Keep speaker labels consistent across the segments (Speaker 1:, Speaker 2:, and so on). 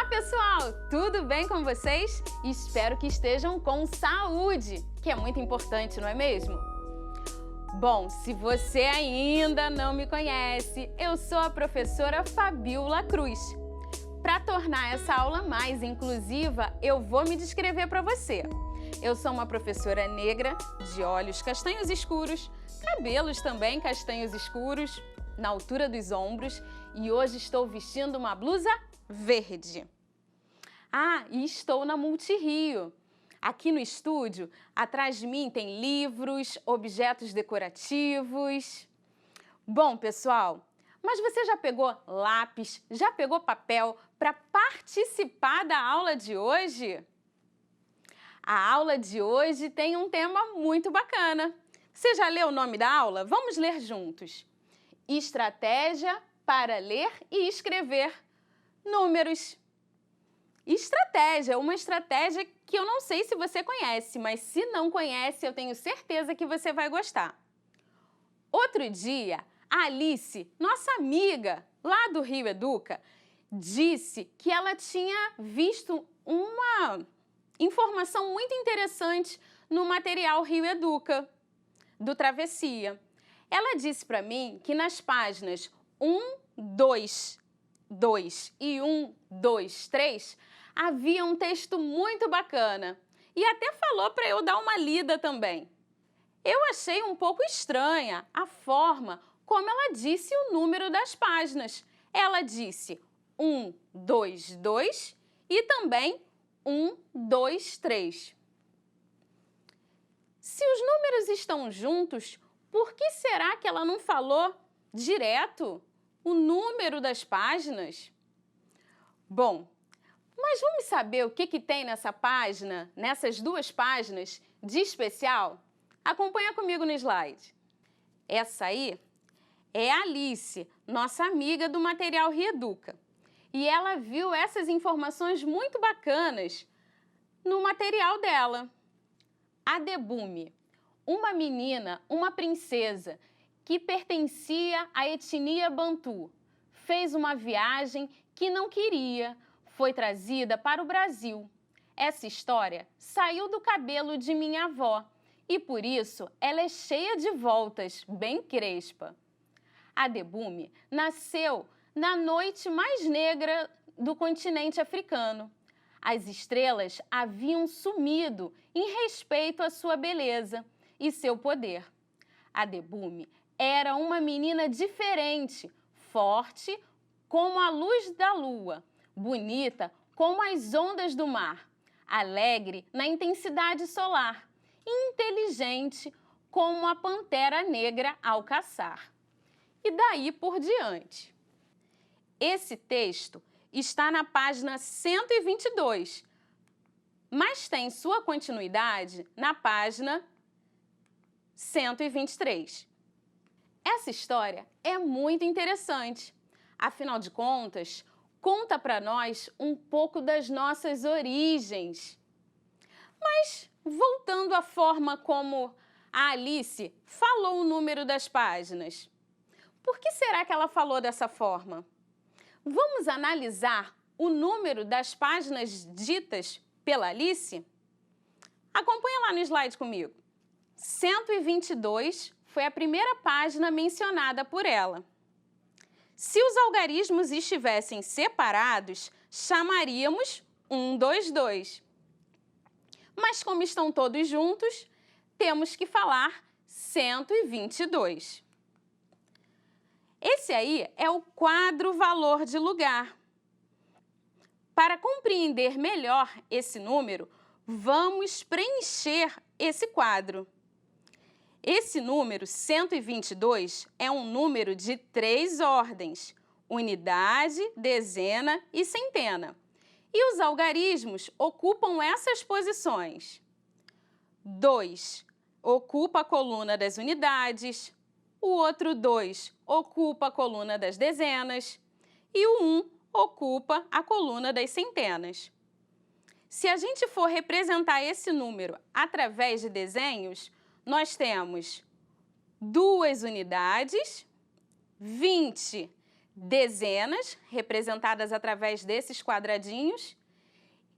Speaker 1: Olá, pessoal! Tudo bem com vocês? Espero que estejam com saúde, que é muito importante, não é mesmo? Bom, se você ainda não me conhece, eu sou a professora Fabiola Cruz. Para tornar essa aula mais inclusiva, eu vou me descrever para você. Eu sou uma professora negra, de olhos castanhos escuros, cabelos também castanhos escuros, na altura dos ombros, e hoje estou vestindo uma blusa verde. Ah, e estou na Multirio. Aqui no estúdio, atrás de mim tem livros, objetos decorativos. Bom, pessoal, mas você já pegou lápis, já pegou papel para participar da aula de hoje? A aula de hoje tem um tema muito bacana. Você já leu o nome da aula? Vamos ler juntos. Estratégia para ler e escrever números. Estratégia, uma estratégia que eu não sei se você conhece, mas se não conhece, eu tenho certeza que você vai gostar. Outro dia, a Alice, nossa amiga lá do Rio Educa, disse que ela tinha visto uma informação muito interessante no material Rio Educa, do Travessia. Ela disse para mim que nas páginas 1, 2 e 1, 2, 3 havia um texto muito bacana e até falou para eu dar uma lida também. Eu achei um pouco estranha a forma como ela disse o número das páginas. Ela disse 1, 2, 2 e também 1, 2, 3. Se os números estão juntos, por que será que ela não falou direto o número das páginas? Bom, mas vamos saber o que tem nessa página, nessas duas páginas, de especial? Acompanha comigo no slide. Essa aí é a Alice, nossa amiga do material Rio Educa. E ela viu essas informações muito bacanas no material dela. A Debume, uma menina, uma princesa que pertencia à etnia Bantu, fez uma viagem que não queria, foi trazida para o Brasil. Essa história saiu do cabelo de minha avó e por isso ela é cheia de voltas, bem crespa. A Debume nasceu na noite mais negra do continente africano. As estrelas haviam sumido em respeito à sua beleza e seu poder. A Debume era uma menina diferente, forte como a luz da lua, bonita como as ondas do mar, alegre na intensidade solar e inteligente como a pantera negra ao caçar. E daí por diante. Esse texto está na página 122, mas tem sua continuidade na página 123. Essa história é muito interessante. Afinal de contas, conta para nós um pouco das nossas origens. Mas, voltando à forma como a Alice falou o número das páginas, por que será que ela falou dessa forma? Vamos analisar o número das páginas ditas pela Alice? Acompanha lá no slide comigo. 122 foi a primeira página mencionada por ela. Se os algarismos estivessem separados, chamaríamos 122. Mas como estão todos juntos, temos que falar 122. Esse aí é o quadro valor de lugar. Para compreender melhor esse número, vamos preencher esse quadro. Esse número 122 é um número de 3 ordens: unidade, dezena e centena. E os algarismos ocupam essas posições. 2 ocupa a coluna das unidades, o outro 2 ocupa a coluna das dezenas e o 1 ocupa a coluna das centenas. Se a gente for representar esse número através de desenhos, nós temos 2 unidades, 20 dezenas, representadas através desses quadradinhos,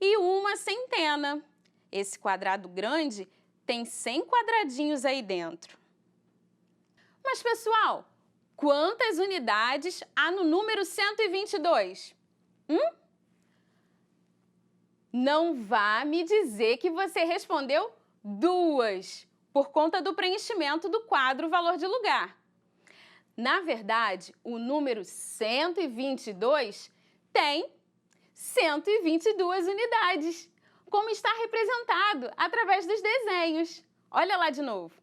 Speaker 1: e uma centena. Esse quadrado grande tem 100 quadradinhos aí dentro. Mas, pessoal, quantas unidades há no número 122? Não vá me dizer que você respondeu 2, por conta do preenchimento do quadro valor de lugar. Na verdade, o número 122 tem 122 unidades, como está representado através dos desenhos. Olha lá de novo.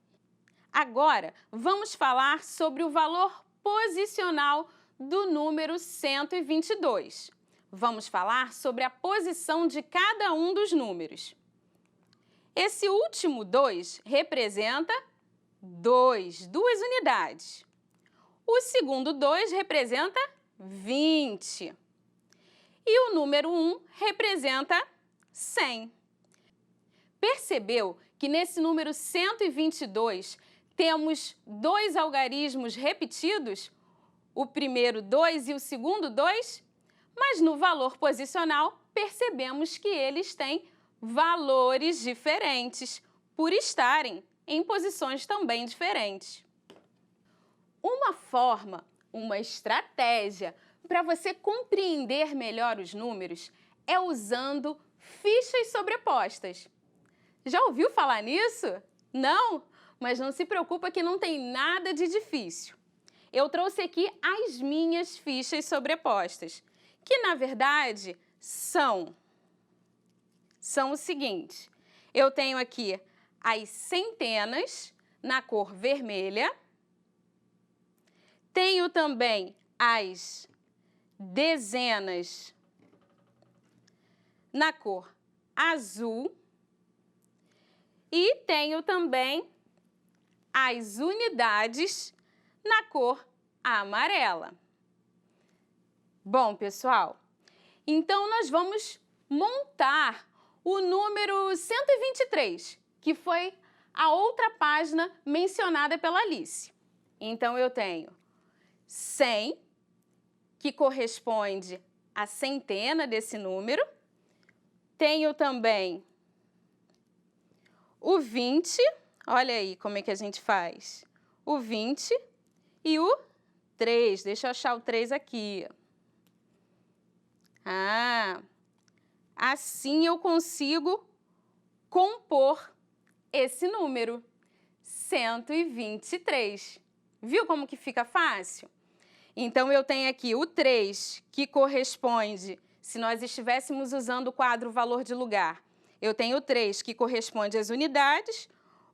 Speaker 1: Agora, vamos falar sobre o valor posicional do número 122. Vamos falar sobre a posição de cada um dos números. Esse último 2 representa 2 unidades. O segundo 2 representa 20. E o número 1 representa 100. Percebeu que nesse número 122 temos 2 algarismos repetidos? O primeiro 2 e o segundo 2? Mas no valor posicional percebemos que eles têm valores diferentes, por estarem em posições também diferentes. Uma forma, uma estratégia para você compreender melhor os números é usando fichas sobrepostas. Já ouviu falar nisso? Não? Mas não se preocupa que não tem nada de difícil. Eu trouxe aqui as minhas fichas sobrepostas, que na verdade são o seguinte: eu tenho aqui as centenas na cor vermelha, tenho também as dezenas na cor azul e tenho também as unidades na cor amarela. Bom, pessoal, então nós vamos montar o número 123, que foi a outra página mencionada pela Alice. Então, eu tenho 100, que corresponde à centena desse número. Tenho também o 20, olha aí como é que a gente faz. O 20 e o 3, deixa eu achar o 3 aqui. Assim eu consigo compor esse número, 123. Viu como que fica fácil? Então, eu tenho aqui o 3, que corresponde, se nós estivéssemos usando o quadro valor de lugar, eu tenho o 3, que corresponde às unidades,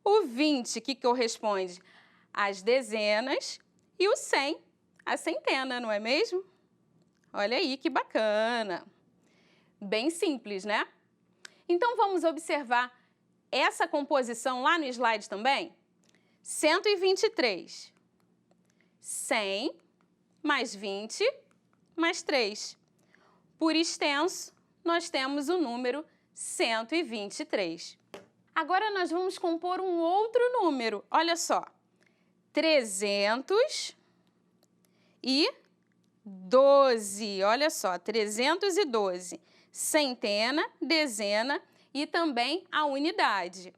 Speaker 1: o 20, que corresponde às dezenas, e o 100, a centena, não é mesmo? Olha aí que bacana! Bem simples, né? Então, vamos observar essa composição lá no slide também? 123, 100, mais 20, mais 3. Por extenso, nós temos o número 123. Agora, nós vamos compor um outro número. Olha só, 312. Olha só, 312. Centena, dezena e também a unidade.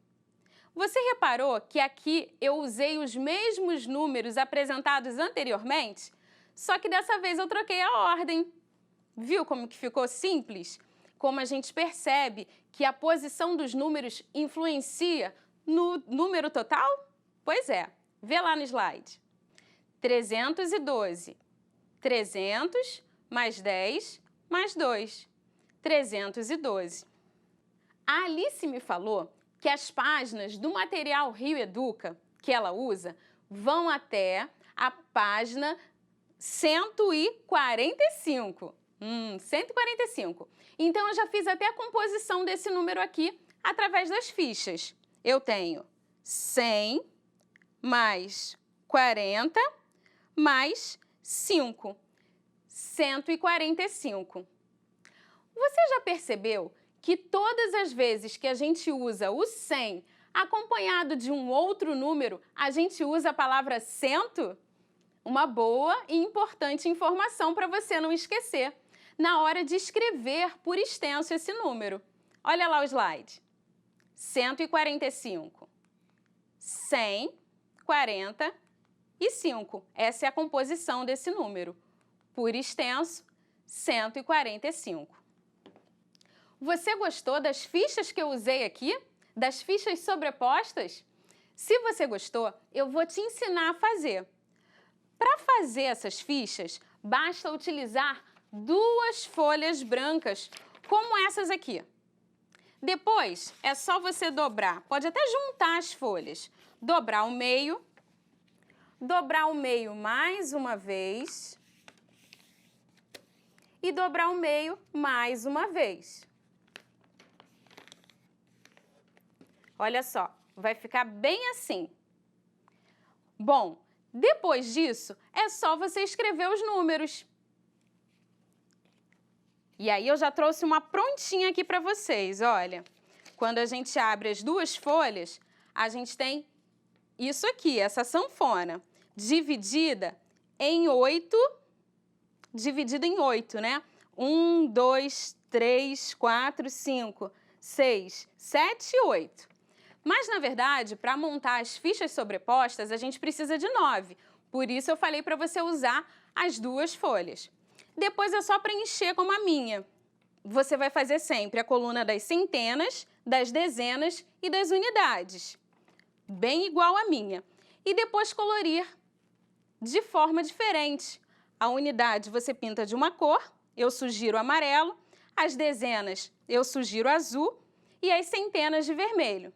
Speaker 1: Você reparou que aqui eu usei os mesmos números apresentados anteriormente? Só que dessa vez eu troquei a ordem. Viu como que ficou simples? Como a gente percebe que a posição dos números influencia no número total? Pois é, vê lá no slide. 312. 300 mais 10 mais 2. 312. A Alice me falou que as páginas do material Rio Educa que ela usa vão até a página 145. 145. Então, eu já fiz até a composição desse número aqui através das fichas. Eu tenho 100 mais 40 mais 5. 145. Você já percebeu que todas as vezes que a gente usa o 100 acompanhado de um outro número, a gente usa a palavra cento? uma boa e importante informação para você não esquecer na hora de escrever por extenso esse número. Olha lá o slide. 145. 145. Essa é a composição desse número. Por extenso, 145. Você gostou das fichas que eu usei aqui? Das fichas sobrepostas? Se você gostou, eu vou te ensinar a fazer. Para fazer essas fichas, basta utilizar 2 folhas brancas, como essas aqui. Depois, é só você dobrar, pode até juntar as folhas. Dobrar o meio mais uma vez e dobrar o meio mais uma vez. Olha só, vai ficar bem assim. Bom, depois disso, é só você escrever os números. E aí eu já trouxe uma prontinha aqui para vocês, olha. Quando a gente abre as 2 folhas, a gente tem isso aqui, essa sanfona, dividida em 8, né? 1, 2, 3, 4, 5, 6, 7 e 8. Mas, na verdade, para montar as fichas sobrepostas, a gente precisa de 9. Por isso, eu falei para você usar as 2 folhas. Depois é só preencher como a minha. Você vai fazer sempre a coluna das centenas, das dezenas e das unidades. Bem igual à minha. E depois colorir de forma diferente. A unidade você pinta de uma cor, eu sugiro amarelo. As dezenas eu sugiro azul e as centenas de vermelho.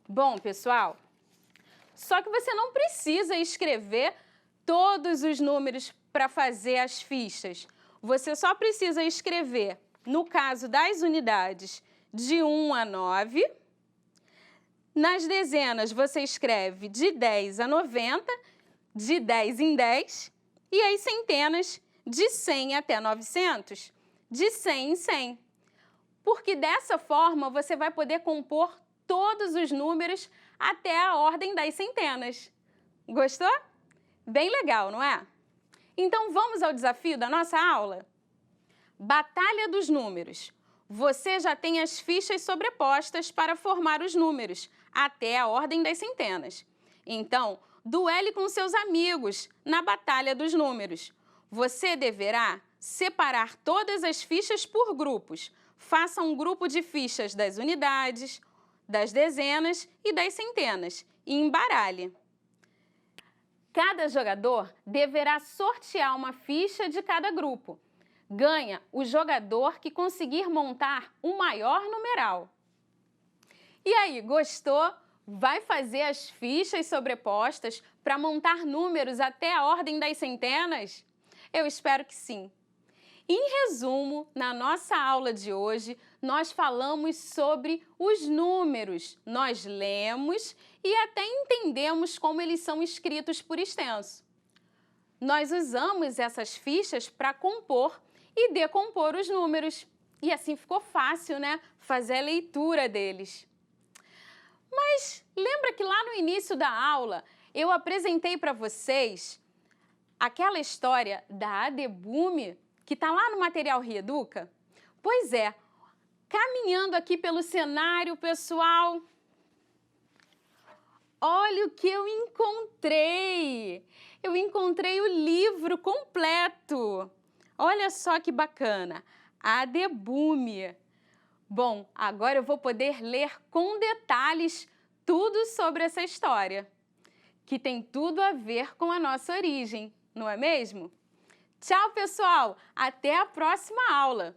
Speaker 1: Bom, pessoal, só que você não precisa escrever todos os números para fazer as fichas. Você só precisa escrever, no caso das unidades, de 1 a 9. Nas dezenas, você escreve de 10 a 90, de 10 em 10. E as centenas, de 100 até 900, de 100 em 100. Porque dessa forma, você vai poder compor todos os números até a ordem das centenas. Gostou? Bem legal, não é? Então, vamos ao desafio da nossa aula? Batalha dos números. Você já tem as fichas sobrepostas para formar os números, até a ordem das centenas. Então, duele com seus amigos na batalha dos números. Você deverá separar todas as fichas por grupos. Faça um grupo de fichas das unidades, das dezenas e das centenas e embaralhe. Cada jogador deverá sortear uma ficha de cada grupo. Ganha o jogador que conseguir montar o maior numeral. E aí, gostou? Vai fazer as fichas sobrepostas para montar números até a ordem das centenas? Eu espero que sim. Em resumo, na nossa aula de hoje, nós falamos sobre os números. Nós lemos e até entendemos como eles são escritos por extenso. Nós usamos essas fichas para compor e decompor os números. E assim ficou fácil, né? Fazer a leitura deles. Mas lembra que lá no início da aula eu apresentei para vocês aquela história da Adebume, que está lá no material Reeduca? Pois é, caminhando aqui pelo cenário, pessoal, olha o que eu encontrei! Eu encontrei o livro completo. Olha só que bacana, Adebume. Bom, agora eu vou poder ler com detalhes tudo sobre essa história, que tem tudo a ver com a nossa origem, não é mesmo? Tchau, pessoal! Até a próxima aula!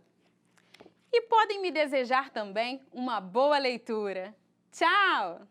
Speaker 1: E podem me desejar também uma boa leitura. Tchau!